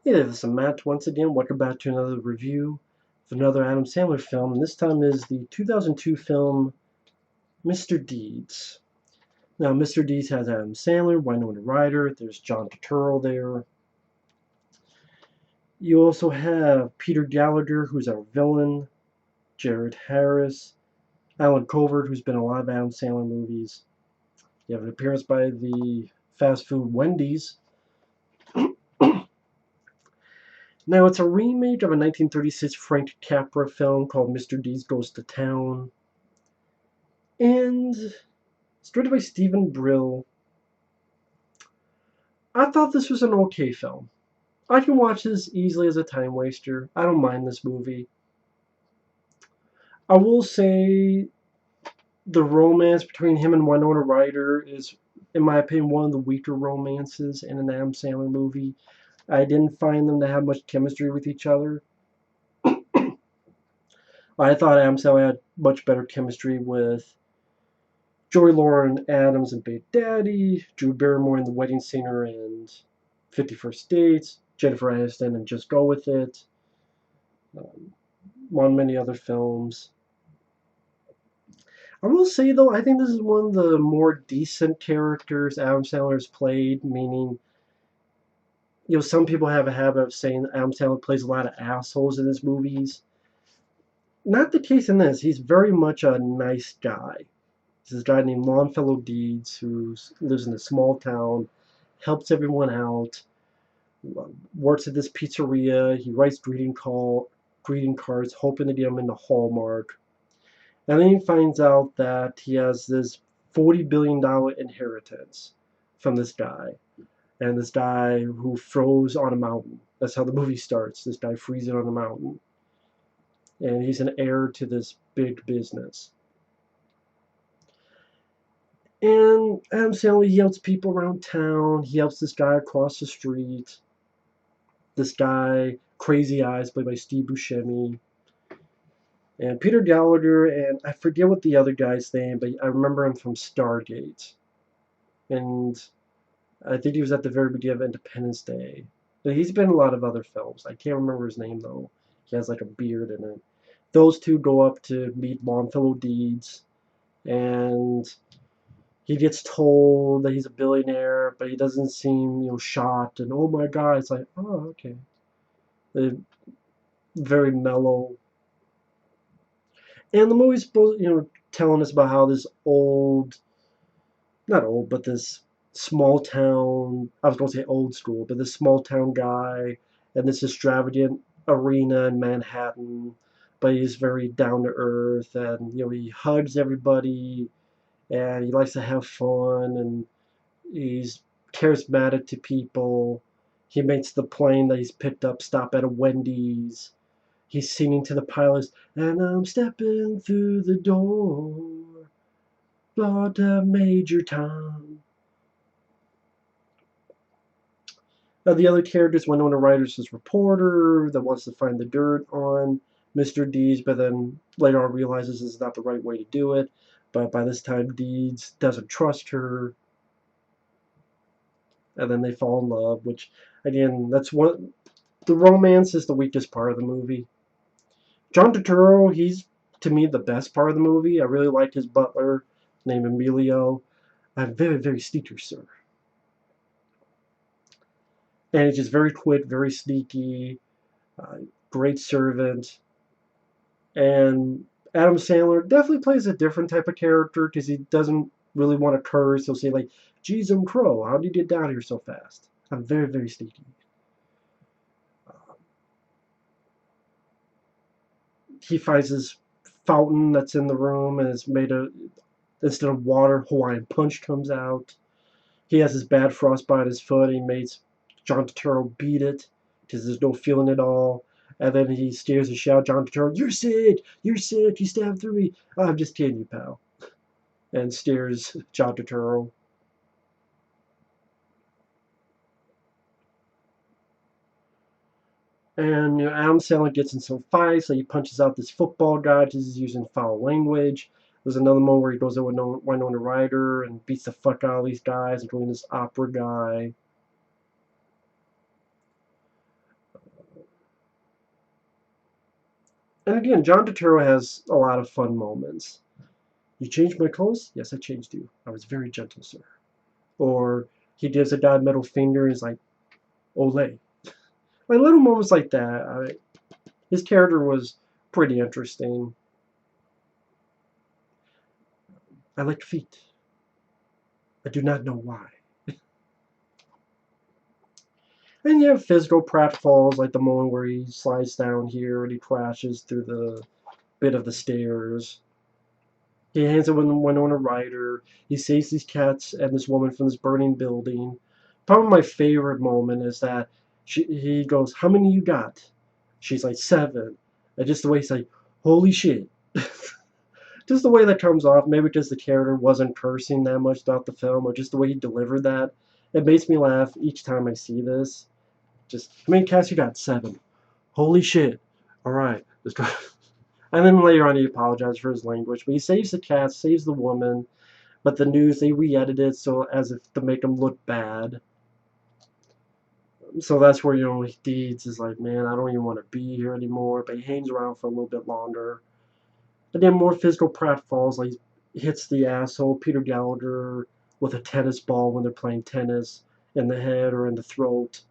Hey there, this is Matt once again. Welcome back to another review of another Adam Sandler film. And this time is the 2002 film Mr. Deeds. Now, Mr. Deeds has Adam Sandler, Winona Ryder, there's John Turturro there. You also have Peter Gallagher, who's our villain, Jared Harris, Alan Covert, who's been in a lot of Adam Sandler movies. You have an appearance by the fast food Wendy's. Now, it's a remake of a 1936 Frank Capra film called Mr. Deeds Goes to Town. And it's directed by Steven Brill. I thought this was an okay film. I can watch this easily as a time waster. I don't mind this movie. I will say the romance between him and Winona Ryder is, in my opinion, one of the weaker romances in an Adam Sandler movie. I didn't find them to have much chemistry with each other. I thought Adam Sandler had much better chemistry with Joey Lauren Adams and Big Daddy, Drew Barrymore in The Wedding Singer and 51st Dates, Jennifer Aniston and Just Go With It, on many other films. I will say though, I think this is one of the more decent characters Adam Sandler has played, meaning, some people have a habit of saying Adam Sandler plays a lot of assholes in his movies. Not the case in this. He's very much a nice guy. He's this guy named Longfellow Deeds who lives in a small town, helps everyone out, works at this pizzeria. He writes greeting cards, hoping to get them into Hallmark. And then he finds out that he has this $40 billion inheritance from this guy. And this guy who froze on a mountain. That's how the movie starts. This guy freezing on a mountain. And he's an heir to this big business. And Adam Sandler, he helps people around town. He helps this guy across the street. This guy, Crazy Eyes, played by Steve Buscemi. And Peter Gallagher, and I forget what the other guy's name, but I remember him from Stargate. And I think he was at the very beginning of Independence Day. But he's been in a lot of other films. I can't remember his name, though. He has like a beard in it. Those two go up to meet Longfellow Deeds, and he gets told that he's a billionaire, but he doesn't seem, shocked. And oh my God, it's like, oh, okay. They're very mellow. And the movie's supposed, telling us about how this not old, but this small town, I was going to say old school, but this small town guy and this extravagant arena in Manhattan, but he's very down to earth and, he hugs everybody and he likes to have fun and he's charismatic to people. He makes the plane that he's picked up stop at a Wendy's. He's singing to the pilots, and I'm stepping through the door. Lord, Major Tom. The other characters, Winona Ryder's this reporter that wants to find the dirt on Mr. Deeds, but then later on realizes this is not the right way to do it. But by this time, Deeds doesn't trust her. And then they fall in love, which, again, that's what the romance is the weakest part of the movie. John Turturro, he's, to me, the best part of the movie. I really like his butler, named Emilio. I'm very, very sneaky, sir. And he's just very quick, very sneaky, uh, great servant. And Adam Sandler definitely plays a different type of character because he doesn't really want to curse. He'll say like, "Geez, Crow, how did you get down here so fast?" I'm very, very sneaky. He finds this fountain that's in the room and it's made of, instead of water, Hawaiian punch comes out. He has this bad frostbite on his foot. He makes John Turturro beat it because there's no feeling at all. And then he stares and shouts, "John Turturro, you're sick! You're sick! You stabbed through me!" "Oh, I'm just kidding you, pal." And stares John Turturro. And Adam Sandler gets in some fights. So he punches out this football guy because he's using foul language. There's another moment where he goes over to Winona Ryder and beats the fuck out of these guys, including this opera guy. And again, John Turturro has a lot of fun moments. You changed my clothes? Yes, I changed you. I was very gentle, sir. Or he gives a guy middle finger and is like, Olay. Like little moments like that. His character was pretty interesting. I like feet. I do not know why. And you have physical pratfalls, like the moment where he slides down here and he crashes through the bit of the stairs. He hangs it with Winona Ryder. He saves these cats and this woman from this burning building. Probably my favorite moment is that he goes, "How many you got?" She's like, "7." And just the way he's like, "Holy shit." Just the way that comes off, maybe because the character wasn't cursing that much throughout the film, or just the way he delivered that. It makes me laugh each time I see this. Just, how many cats you got? 7. Holy shit. Alright, let's go. And then later on he apologizes for his language, but he saves the cat, saves the woman, but the news, they re-edit it so as if to make him look bad. So that's where, Deeds is like, man, I don't even want to be here anymore, but he hangs around for a little bit longer. And then more physical pratfalls, like he hits the asshole, Peter Gallagher, with a tennis ball when they're playing tennis, in the head or in the throat.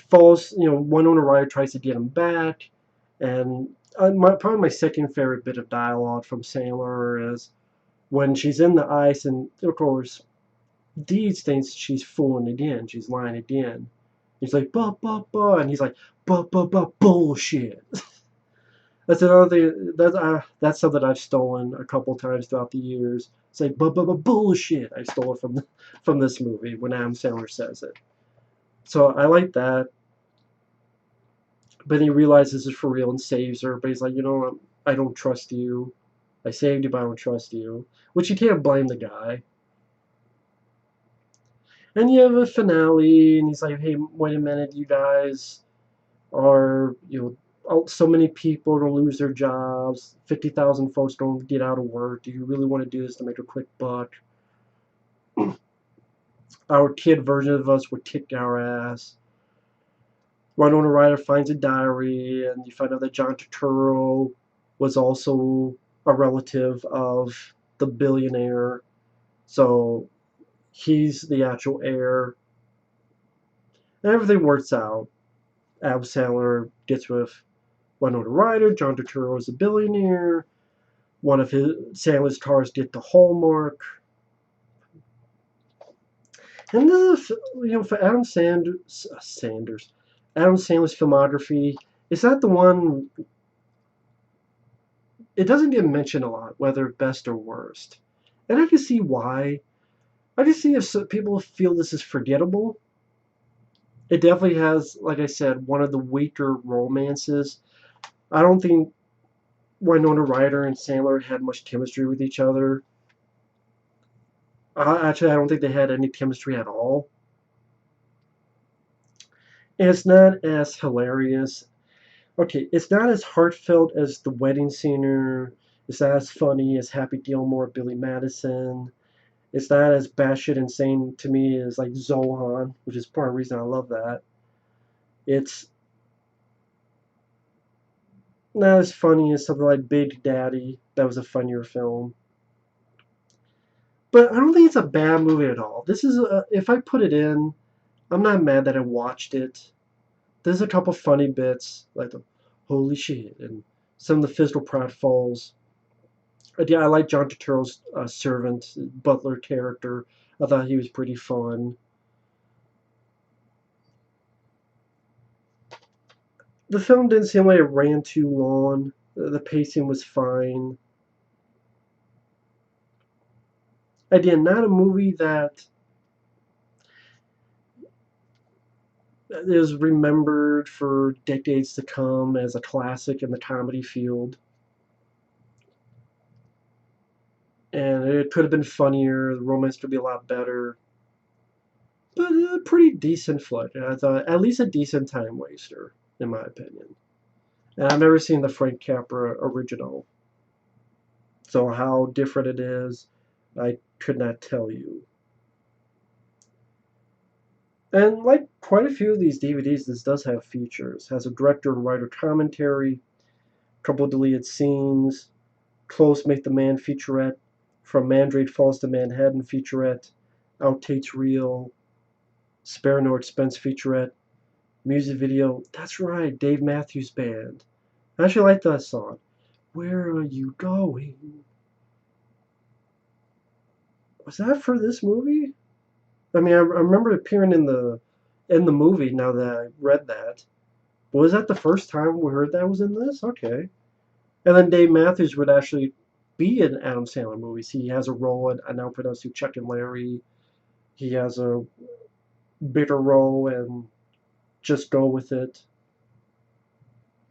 Falls, Winona Ryder tries to get him back, and probably my second favorite bit of dialogue from Sandler is when she's in the ice, and of course, Deeds thinks she's fooling again, she's lying again. He's like, "Bah, bah, bah," and he's like, "Bah, bah, bah, bullshit." That's another thing. That's something I've stolen a couple times throughout the years. It's like, "Bah, bah, bah, bullshit." I stole it from this movie when Adam Sandler says it. So I like that. But he realizes it's for real and saves her. But he's like, I don't trust you. I saved you, but I don't trust you. Which you can't blame the guy. And you have a finale, and he's like, hey, wait a minute, you guys are, so many people are going to lose their jobs. 50,000 folks don't get out of work. Do you really want to do this to make a quick buck? Our kid version of us would kick our ass. Winona Ryder finds a diary, and you find out that John Turturro was also a relative of the billionaire. So he's the actual heir. And everything works out. Adam Sandler gets with Winona Ryder. John Turturro is a billionaire. One of his Sandler's cars get the hallmark. And this is, for Adam Sandler's filmography, is that the one? It doesn't get mentioned a lot, whether best or worst. And I can see why. I can see if people feel this is forgettable. It definitely has, like I said, one of the weaker romances. I don't think Winona Ryder and Sandler had much chemistry with each other. Actually, I don't think they had any chemistry at all. And it's not as hilarious. Okay, it's not as heartfelt as The Wedding Singer. It's not as funny as Happy Gilmore, Billy Madison. It's not as batshit insane to me as like Zohan, which is part of the reason I love that. It's not as funny as something like Big Daddy. That was a funnier film. But I don't think it's a bad movie at all. If I put it in, I'm not mad that I watched it. There's a couple funny bits, like the holy shit, and some of the physical pratfalls. Yeah, I like John Turturro's servant, butler character. I thought he was pretty fun. The film didn't seem like it ran too long. The pacing was fine. Again, not a movie that is remembered for decades to come as a classic in the comedy field. And it could have been funnier. The romance could be a lot better. But a pretty decent flick. I thought at least a decent time waster, in my opinion. And I've never seen the Frank Capra original. So how different it is, I could not tell you. And like quite a few of these DVDs, this does have features. Has a director and writer commentary, couple deleted scenes, Close Make the Man featurette, From Mandrake Falls to Manhattan featurette, Outtakes reel, Spare No Expense featurette, music video. That's right, Dave Matthews Band. I actually like that song. Where are you going? Was that for this movie? I mean, I remember appearing in the movie. Now that I read that, was that the first time we heard that was in this? Okay. And then Dave Matthews would actually be in Adam Sandler movies. He has a role in I Now Pronounce You Chuck and Larry. He has a bigger role in Just Go With It.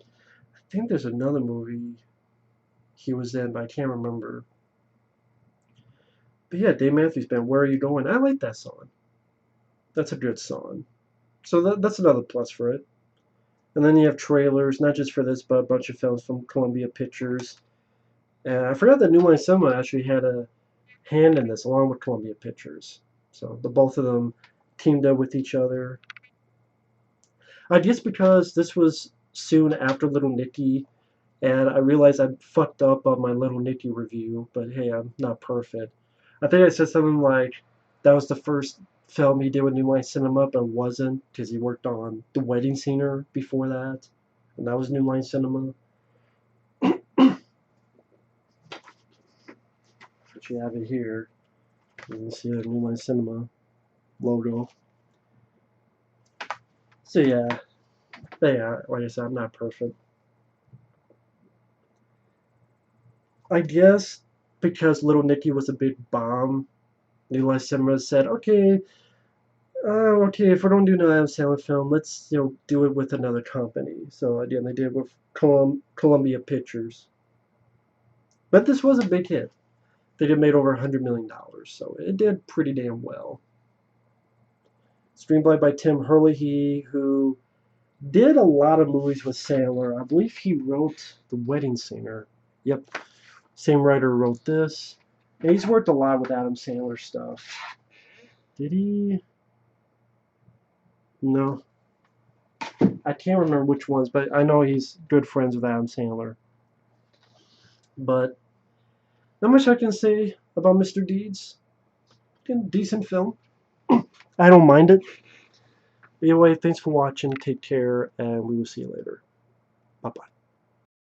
I think there's another movie he was in, but I can't remember. But yeah, Dave Matthews Band, Where Are You Going? I like that song. That's a good song. So that's another plus for it. And then you have trailers, not just for this, but a bunch of films from Columbia Pictures. And I forgot that New Line Cinema actually had a hand in this, along with Columbia Pictures. So the both of them teamed up with each other. I guess because this was soon after Little Nicky, and I realized I fucked up on my Little Nicky review, but hey, I'm not perfect. I think I said something like that was the first film he did with New Line Cinema, but it wasn't because he worked on The Wedding Singer before that, and that was New Line Cinema. But you have it here. You can see the New Line Cinema logo. So yeah, like I said, I'm not perfect. I guess because Little Nicky was a big bomb, New Line Cinema said, okay, if we don't do another Adam Sandler film, let's do it with another company. So again, they did it with Columbia Pictures. But this was a big hit. They did made over $100 million, so it did pretty damn well. Screenplay by Tim Herlihy, who did a lot of movies with Sandler. I believe he wrote The Wedding Singer. Yep, same writer wrote this. And he's worked a lot with Adam Sandler stuff. Did he? No. I can't remember which ones, but I know he's good friends with Adam Sandler. But not much I can say about Mr. Deeds. Decent film. I don't mind it. Anyway, thanks for watching. Take care, and we will see you later. Bye bye.